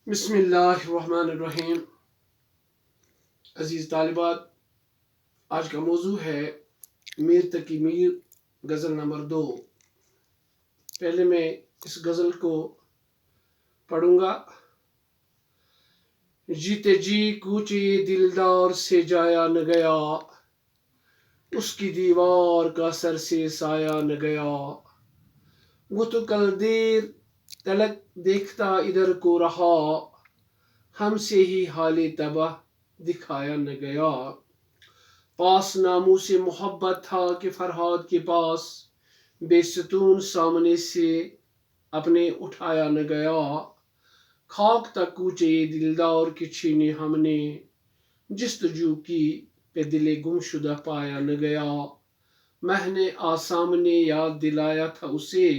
بسم اللہ الرحمن الرحیم. عزیز طالبات، آج کا موضوع ہے میر تقی میر غزل نمبر 2. پہلے میں اس غزل کو پڑھوں گا. جیتے جی کوچے دلدار سے جایا نہ گیا، اس کی دیوار کا سر سے سایہ نہ گیا. وہ تو کل دیر تلک دیکھتا ادھر کو رہا، ہم سے ہی حال تباہ دکھایا نہ گیا. پاس ناموں سے محبت تھا کہ فرہاد کے پاس، بے ستون سامنے سے اپنے اٹھایا نہ گیا. خاک تک کوچے دلدار کے چھینے ہم نے، جستجو کی پہ دل گمشدہ پایا نہ گیا. مہ نے آسامنے یاد دلایا تھا اسے،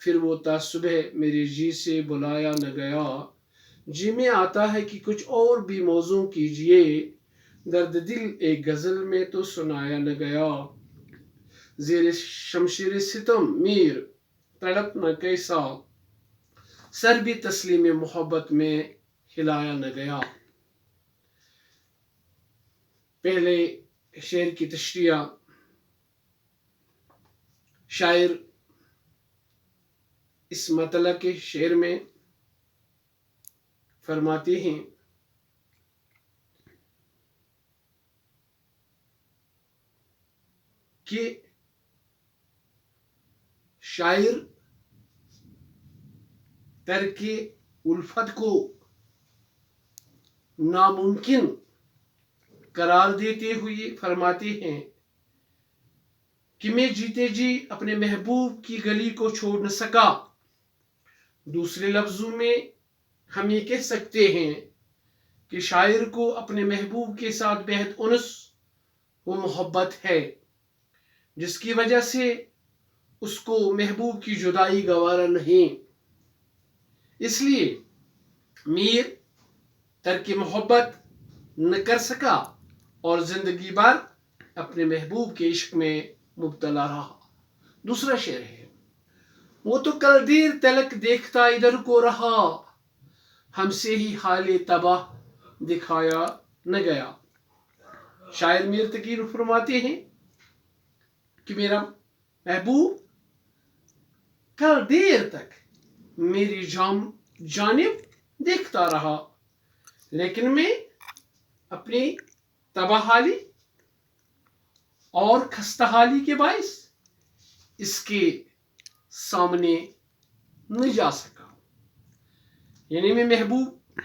پھر وہ تا صبح میرے جی سے بلایا نہ گیا. جی میں آتا ہے کہ کچھ اور بھی موزوں کیجئے، درد دل ایک غزل میں تو سنایا نہ گیا. زیر شمشیر ستم میر تڑپنا کیسا، سر بھی تسلیم محبت میں ہلایا نہ گیا. پہلے شعر کی تشریح. شاعر اس مطلع کے شعر میں فرماتے ہیں کہ شاعر ترک الفت کو ناممکن قرار دیتے ہوئے فرماتے ہیں کہ میں جیتے جی اپنے محبوب کی گلی کو چھوڑ نہ سکا. دوسرے لفظوں میں ہم یہ کہہ سکتے ہیں کہ شاعر کو اپنے محبوب کے ساتھ بہت انس و محبت ہے، جس کی وجہ سے اس کو محبوب کی جدائی گوارا نہیں. اس لیے میر ترک محبت نہ کر سکا اور زندگی بھر اپنے محبوب کے عشق میں مبتلا رہا. دوسرا شعر ہے. وہ تو کل دیر تلک دیکھتا ادھر کو رہا، ہم سے ہی حال تباہ دکھایا نہ گیا. شاعر میر تقی فرماتے ہیں کہ میرا محبوب کل دیر تک میری جانب دیکھتا رہا، لیکن میں اپنی تباہ حالی اور خستہ حالی کے باعث اس کے سامنے نہ جا سکا. یعنی میں محبوب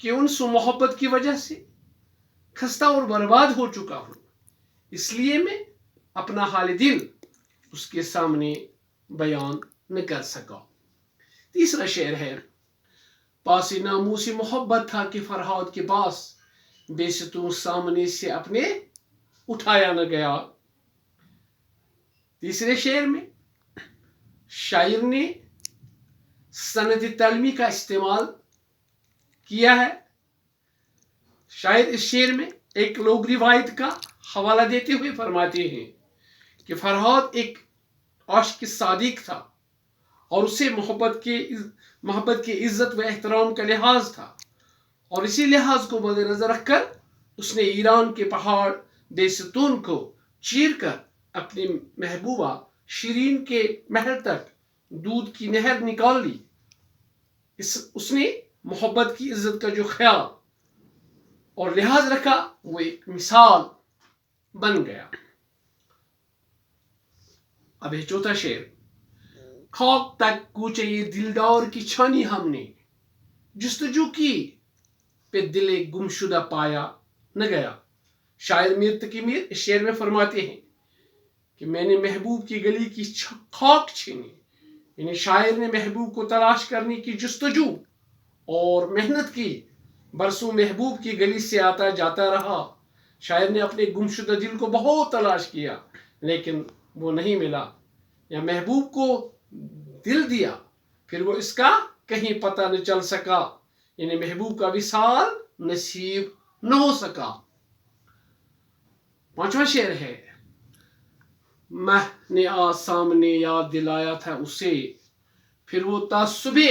کے انس و محبت کی وجہ سے خستہ اور برباد ہو چکا ہوں، اس لیے میں اپنا حال دل اس کے سامنے بیان نہ کر سکا. تیسرا شعر ہے. پاس ناموں سے محبت تھا کہ فرہاد کے پاس، بے ستون سامنے سے اپنے اٹھایا نہ گیا. تیسرے شعر میں شاعر نے سند تعلیمی کا استعمال کیا ہے. شاعر اس شعر میں ایک لوک روایت کا حوالہ دیتے ہوئے فرماتے ہیں کہ فرہاد ایک عاشق صادق تھا اور اسے محبت کی عزت و احترام کا لحاظ تھا، اور اسی لحاظ کو مد نظر رکھ کر اس نے ایران کے پہاڑ بے ستون کو چیر کر اپنی محبوبہ شیرین کے محل تک دودھ کی نہر نکال لی. اس نے محبت کی عزت کا جو خیال اور لحاظ رکھا وہ ایک مثال بن گیا. اب ہے چوتھا شعر. خاک تک کوچے دلدار کی چھانی ہم نے، جستجو کی پہ دل گمشدہ پایا نہ گیا. شاعر میر تقی میر اس شعر میں فرماتے ہیں کہ میں نے محبوب کی گلی کی خاک چھینی. یعنی شاعر نے محبوب کو تلاش کرنے کی جستجو اور محنت کی، برسوں محبوب کی گلی سے آتا جاتا رہا. شاعر نے اپنے گمشدہ دل کو بہت تلاش کیا لیکن وہ نہیں ملا، یا محبوب کو دل دیا پھر وہ اس کا کہیں پتہ نہ چل سکا. یعنی محبوب کا وصال نصیب نہ ہو سکا. پانچواں شعر ہے. مہ نے سامنے یاد دلایا تھا اسے، پھر وہ تا صبح